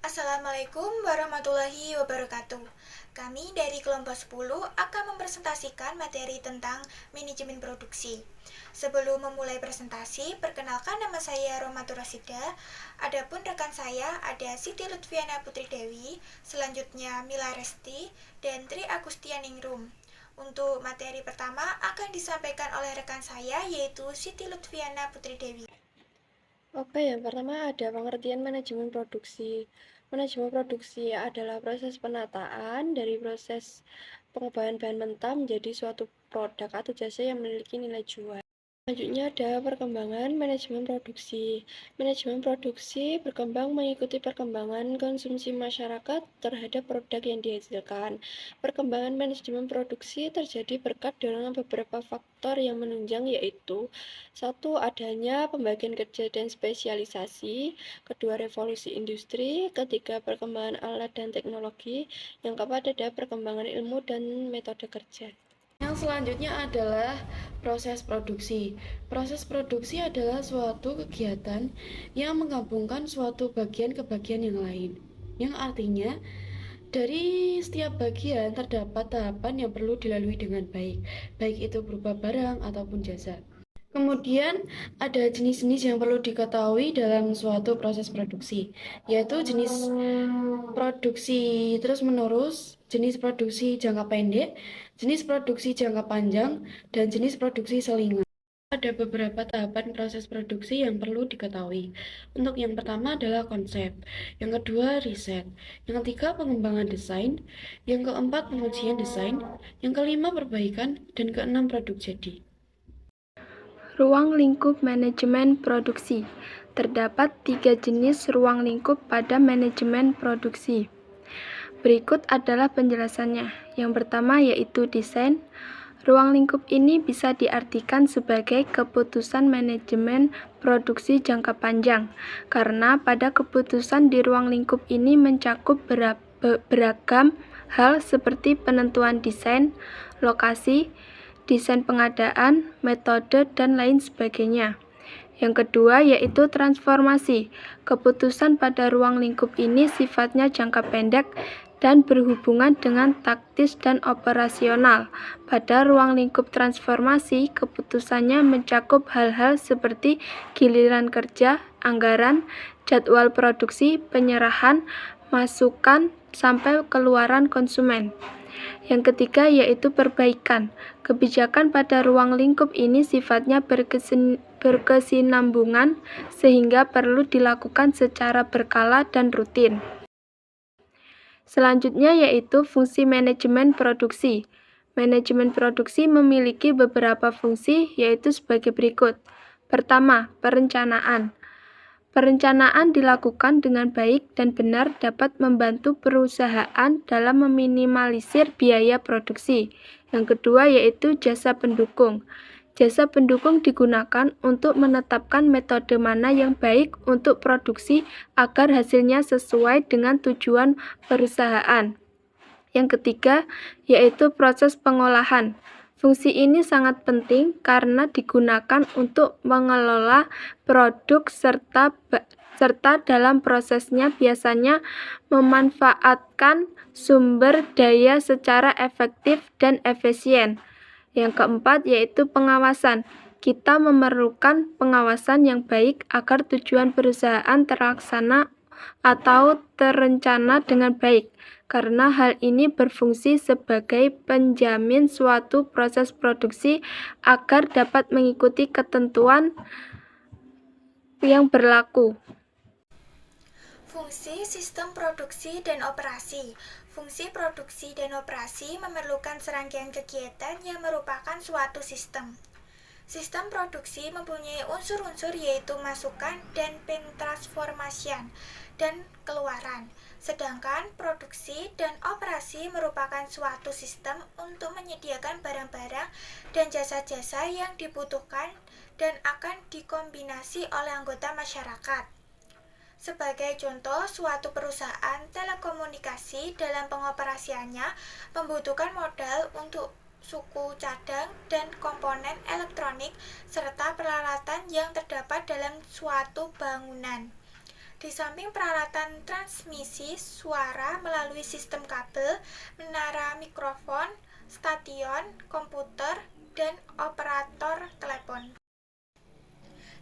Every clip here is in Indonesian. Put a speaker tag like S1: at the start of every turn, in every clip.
S1: Assalamualaikum warahmatullahi wabarakatuh. Kami dari kelompok 10 akan mempresentasikan materi tentang manajemen produksi. Sebelum memulai presentasi, perkenalkan nama saya Romatur Rasida. Adapun rekan saya ada Siti Lutfiana Putri Dewi, selanjutnya Mila Resti, dan Tri Agustianingrum. Untuk materi pertama akan disampaikan oleh rekan saya yaitu Siti Lutfiana Putri Dewi.
S2: Oke, yang pertama ada pengertian manajemen produksi. Manajemen produksi adalah proses penataan dari proses pengembangan bahan mentah menjadi suatu produk atau jasa yang memiliki nilai jual. Selanjutnya ada perkembangan manajemen produksi. Manajemen produksi berkembang mengikuti perkembangan konsumsi masyarakat terhadap produk yang dihasilkan. Perkembangan manajemen produksi terjadi berkat dorongan beberapa faktor yang menunjang, yaitu: satu, adanya pembagian kerja dan spesialisasi; kedua, revolusi industri; ketiga, perkembangan alat dan teknologi; yang keempat adalah perkembangan ilmu dan metode kerja. Yang selanjutnya adalah proses produksi. Proses produksi adalah suatu kegiatan yang menggabungkan suatu bagian ke bagian yang lain, yang artinya dari setiap bagian terdapat tahapan yang perlu dilalui dengan baik itu berupa barang ataupun jasa. Kemudian ada jenis-jenis yang perlu diketahui dalam suatu proses produksi, yaitu jenis produksi terus-menerus, jenis produksi jangka pendek, jenis produksi jangka panjang, dan jenis produksi selingan. Ada beberapa tahapan proses produksi yang perlu diketahui. Untuk yang pertama adalah konsep, yang kedua riset, yang ketiga pengembangan desain, yang keempat pengujian desain, yang kelima perbaikan, dan keenam produk jadi.
S3: Ruang lingkup manajemen produksi. Terdapat 3 jenis ruang lingkup pada manajemen produksi. Berikut adalah penjelasannya. Yang pertama yaitu desain. Ruang lingkup ini bisa diartikan sebagai keputusan manajemen produksi jangka panjang, karena pada keputusan di ruang lingkup ini mencakup beragam hal seperti penentuan desain, lokasi, desain pengadaan, metode, dan lain sebagainya. Yang kedua yaitu transformasi. Keputusan pada ruang lingkup ini sifatnya jangka pendek dan berhubungan dengan taktis dan operasional. Pada ruang lingkup transformasi, keputusannya mencakup hal-hal seperti giliran kerja, anggaran, jadwal produksi, penyerahan, masukan, sampai keluaran konsumen. Yang ketiga yaitu perbaikan. Kebijakan pada ruang lingkup ini sifatnya berkesinambungan sehingga perlu dilakukan secara berkala dan rutin. Selanjutnya yaitu fungsi manajemen produksi. Manajemen produksi memiliki beberapa fungsi yaitu sebagai berikut. Pertama, perencanaan. Perencanaan dilakukan dengan baik dan benar dapat membantu perusahaan dalam meminimalisir biaya produksi. Yang kedua yaitu jasa pendukung. Jasa pendukung digunakan untuk menetapkan metode mana yang baik untuk produksi agar hasilnya sesuai dengan tujuan perusahaan. Yang ketiga yaitu proses pengolahan. Fungsi ini sangat penting karena digunakan untuk mengelola produk serta dalam prosesnya biasanya memanfaatkan sumber daya secara efektif dan efisien. Yang keempat yaitu pengawasan. Kita memerlukan pengawasan yang baik agar tujuan perusahaan terlaksana atau terencana dengan baik, karena hal ini berfungsi sebagai penjamin suatu proses produksi agar dapat mengikuti ketentuan yang berlaku.
S1: Fungsi sistem produksi dan operasi. Fungsi produksi dan operasi memerlukan serangkaian kegiatan yang merupakan suatu sistem. Sistem produksi mempunyai unsur-unsur yaitu masukan dan pentransformasian dan keluaran. Sedangkan produksi dan operasi merupakan suatu sistem untuk menyediakan barang-barang dan jasa-jasa yang dibutuhkan dan akan dikombinasi oleh anggota masyarakat. Sebagai contoh, suatu perusahaan telekomunikasi dalam pengoperasiannya membutuhkan modal untuk suku cadang dan komponen elektronik serta peralatan yang terdapat dalam suatu bangunan. Di samping peralatan transmisi suara melalui sistem kabel, menara mikrofon, stasiun, komputer, dan operator telepon.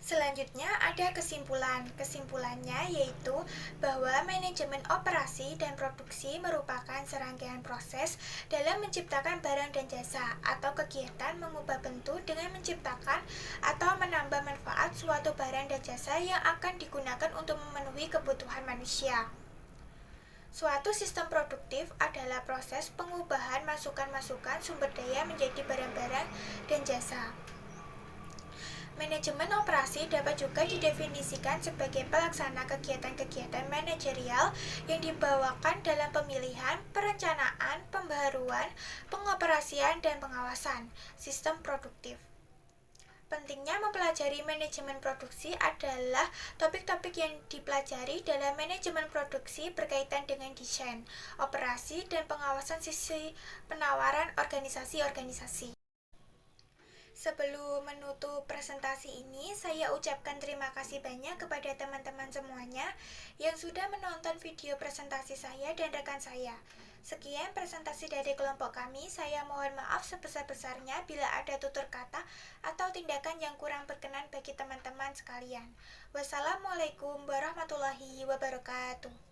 S1: Selanjutnya ada kesimpulan. Kesimpulannya yaitu bahwa manajemen operasi dan produksi merupakan serangkaian proses dalam menciptakan barang dan jasa atau kegiatan mengubah bentuk dengan menciptakan atau menambah manfaat suatu barang dan jasa yang akan digunakan untuk memenuhi kebutuhan manusia. Suatu sistem produktif adalah proses pengubahan masukan-masukan sumber daya menjadi barang-barang dan jasa. Manajemen operasi dapat juga didefinisikan sebagai pelaksana kegiatan-kegiatan manajerial yang dibawakan dalam pemilihan, perencanaan, pembaharuan, pengoperasian, dan pengawasan sistem produktif. Pentingnya mempelajari manajemen produksi adalah topik-topik yang dipelajari dalam manajemen produksi berkaitan dengan desain, operasi, dan pengawasan sisi penawaran organisasi-organisasi. Sebelum menutup presentasi ini, saya ucapkan terima kasih banyak kepada teman-teman semuanya yang sudah menonton video presentasi saya dan rekan saya. Sekian presentasi dari kelompok kami. Saya mohon maaf sebesar-besarnya bila ada tutur kata atau tindakan yang kurang berkenan bagi teman-teman sekalian. Wassalamualaikum warahmatullahi wabarakatuh.